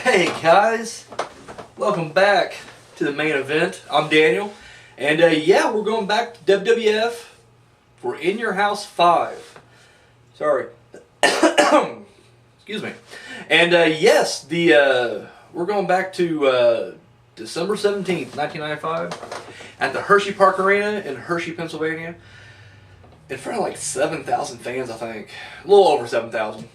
Hey guys, welcome back to the main event. I'm Daniel, and yeah, we're going back to WWF for In Your House 5. Sorry, excuse me. And yes, we're going back to December 17th, 1995, at the Hershey Park Arena in Hershey, Pennsylvania, in front of like 7,000 fans, I think, a little over 7,000.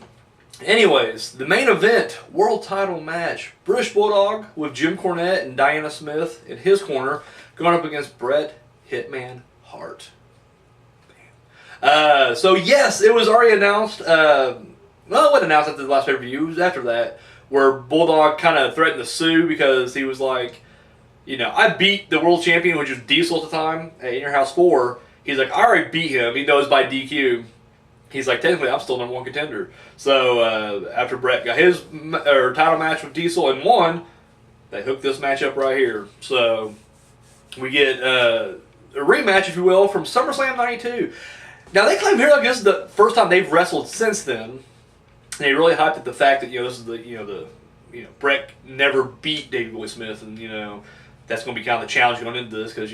Anyways, the main event, world title match. British Bulldog with Jim Cornette and Diana Smith in his corner, going up against Bret Hitman Hart. So yes, it was already announced. Well, it wasn't announced after the last pay-per-view. It was after that, where Bulldog kind of threatened to sue because he was like, you know, I beat the world champion, which was Diesel at the time, at In Your House 4. He's like, I already beat him. He knows by DQ. He's like, technically, I'm still number one contender. So after Bret got his title match with Diesel and won, they hooked this match up right here. So we get a rematch, if you will, from SummerSlam '92. Now they claim here like this is the first time they've wrestled since then. And they really hyped at the fact that this is Bret never beat Davey Boy Smith, and that's going to be kind of the challenge going into this because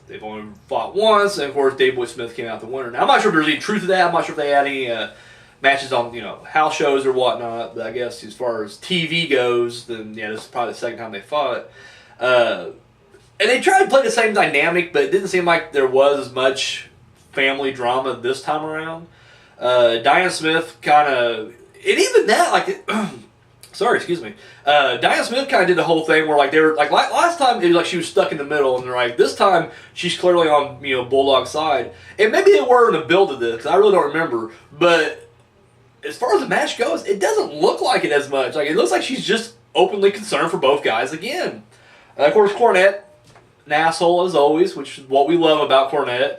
they've only fought once, and of course, Davey Boy Smith came out the winner. Now, I'm not sure if there's any truth to that. I'm not sure if they had any matches on, house shows or whatnot. But I guess as far as TV goes, then yeah, this is probably the second time they fought. And they tried to play the same dynamic, but it didn't seem like there was as much family drama this time around. Diana Smith kind of, and even that, like. Sorry, excuse me. Diana Smith kind of did the whole thing where, like, they were like last time it was like she was stuck in the middle, and they're like, this time she's clearly on Bulldog's side, and maybe they were in the build of this. I really don't remember, but as far as the match goes, it doesn't look like it as much. Like, it looks like she's just openly concerned for both guys again. Of course, Cornette, an asshole as always, which is what we love about Cornette.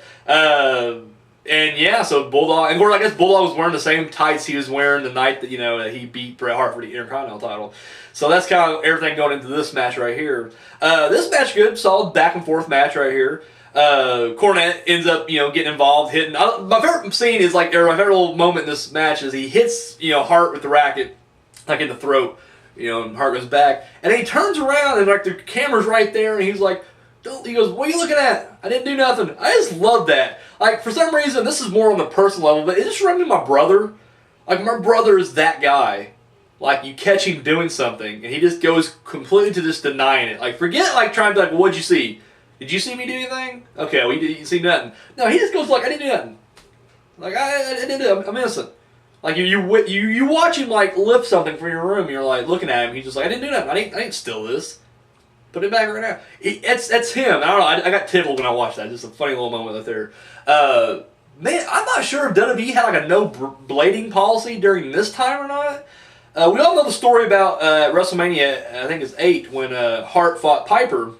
And yeah, so Bulldog, and of course I guess Bulldog was wearing the same tights he was wearing the night that that he beat Bret Hart for the Intercontinental title. So that's kind of everything going into this match right here. This match good, solid back and forth match right here. Cornette ends up getting involved, hitting. My favorite scene is my favorite little moment in this match is he hits Hart with the racket like in the throat, and Hart goes back, and then he turns around and like the camera's right there, and he's like. He goes, what are you looking at? I didn't do nothing. I just love that. Like, for some reason, this is more on the personal level, but it just reminded me of my brother. Like, my brother is that guy. Like, you catch him doing something, and he just goes completely to just denying it. Like, forget, trying to be like, well, what'd you see? Did you see me do anything? Okay, well, you didn't see nothing. No, he just goes like, I didn't do nothing. Like, I didn't do it. I'm innocent. Like, you watch him, lift something from your room, and you're, looking at him. He's just like, I didn't do nothing. I didn't steal this. Put it back right now. That's him. I don't know. I got tickled when I watched that. Just a funny little moment right there. Man, I'm not sure if WWE had a no blading policy during this time or not. We all know the story about WrestleMania. I think it's 8 when Hart fought Piper.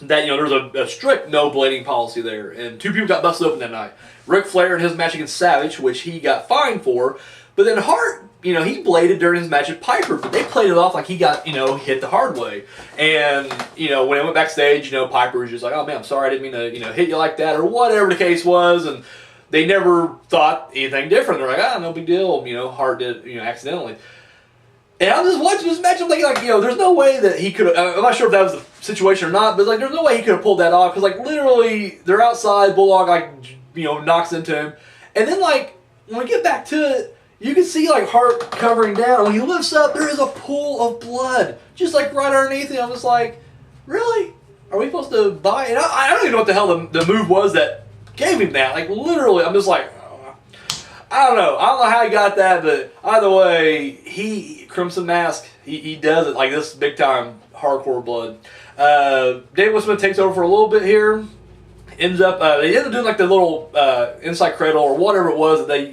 That there was a strict no blading policy there, and 2 people got busted open that night. Ric Flair in his match against Savage, which he got fined for, but then Hart. He bladed during his match with Piper, but they played it off like he got, hit the hard way. And, when I went backstage, Piper was just like, oh man, I'm sorry, I didn't mean to, hit you like that, or whatever the case was. And they never thought anything different. They're like, no big deal, Hart did, accidentally. And I'm just watching this match, I'm thinking, there's no way that he could have, I'm not sure if that was the situation or not, but, there's no way he could have pulled that off. Because, literally, they're outside, Bulldog, knocks into him. And then, when we get back to it, you can see Hart covering down. When he lifts up, there is a pool of blood. Just right underneath him. I'm just like, really? Are we supposed to buy it? I don't even know what the hell the move was that gave him that. Literally, I'm just like, I don't know. I don't know how he got that, but either way, Crimson Mask, he does it like this big time hardcore blood. Davey Boy Smith takes over for a little bit here. They end up doing the little inside cradle or whatever it was that they,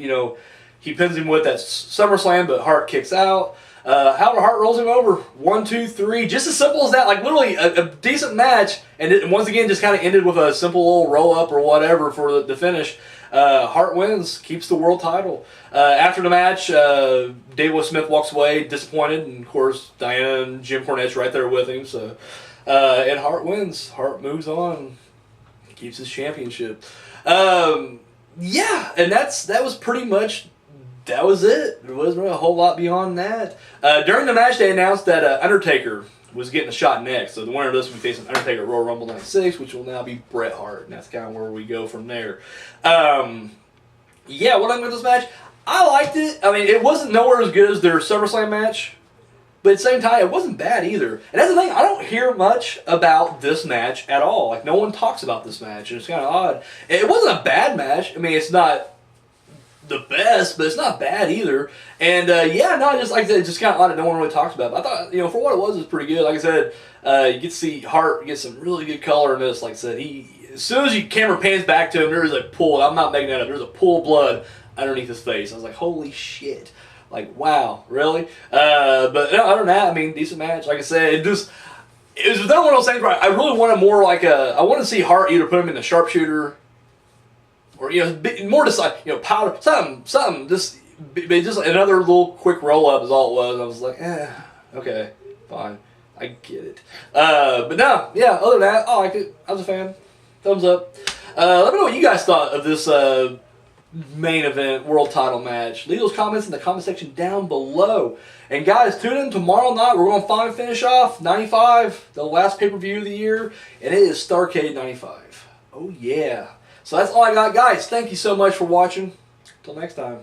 he pins him with that SummerSlam, but Hart kicks out. However, Hart rolls him over. 1, 2, 3. Just as simple as that. Literally a decent match. And it, once again, just kind of ended with a simple little roll-up or whatever for the finish. Hart wins. Keeps the world title. After the match, Davey Boy Smith walks away disappointed. And, of course, Diana and Jim Cornette's right there with him. So, and Hart wins. Hart moves on. Keeps his championship. Yeah, and that was pretty much that was it. There wasn't really a whole lot beyond that. During the match, they announced that Undertaker was getting a shot next. So the winner of this will be facing Undertaker at Royal Rumble 96, which will now be Bret Hart. And that's kind of where we go from there. Yeah, what I'm with this match, I liked it. I mean, it wasn't nowhere as good as their SummerSlam match. But at the same time, it wasn't bad either. And that's the thing, I don't hear much about this match at all. Like, no one talks about this match, and it's kind of odd. It wasn't a bad match. I mean, it's not the best, but it's not bad either. And, yeah, no, just like I said, it's just kind of odd that no one really talks about it. But I thought, for what it was pretty good. Like I said, you get to see Hart get some really good color in this. Like I said, as soon as camera pans back to him, there's a pool. I'm not making that up. There's a pool of blood underneath his face. I was like, holy shit. Like, wow, really? But no, other than that, I mean, decent match. Like I said, it was another one of those things where I really wanted more like I want to see Hart either put him in the sharpshooter or, more decide, powder, something, just another little quick roll up is all it was. I was like, okay, fine. I get it. But no, yeah, other than that, I liked it. I was a fan. Thumbs up. Let me know what you guys thought of this main event world title match. Leave those comments in the comment section down below. And guys, tune in tomorrow night. We're going to finally finish off 95, the last pay-per-view of the year, and it is Starrcade 95. Oh yeah. So that's all I got, guys. Thank you so much for watching. Until next time.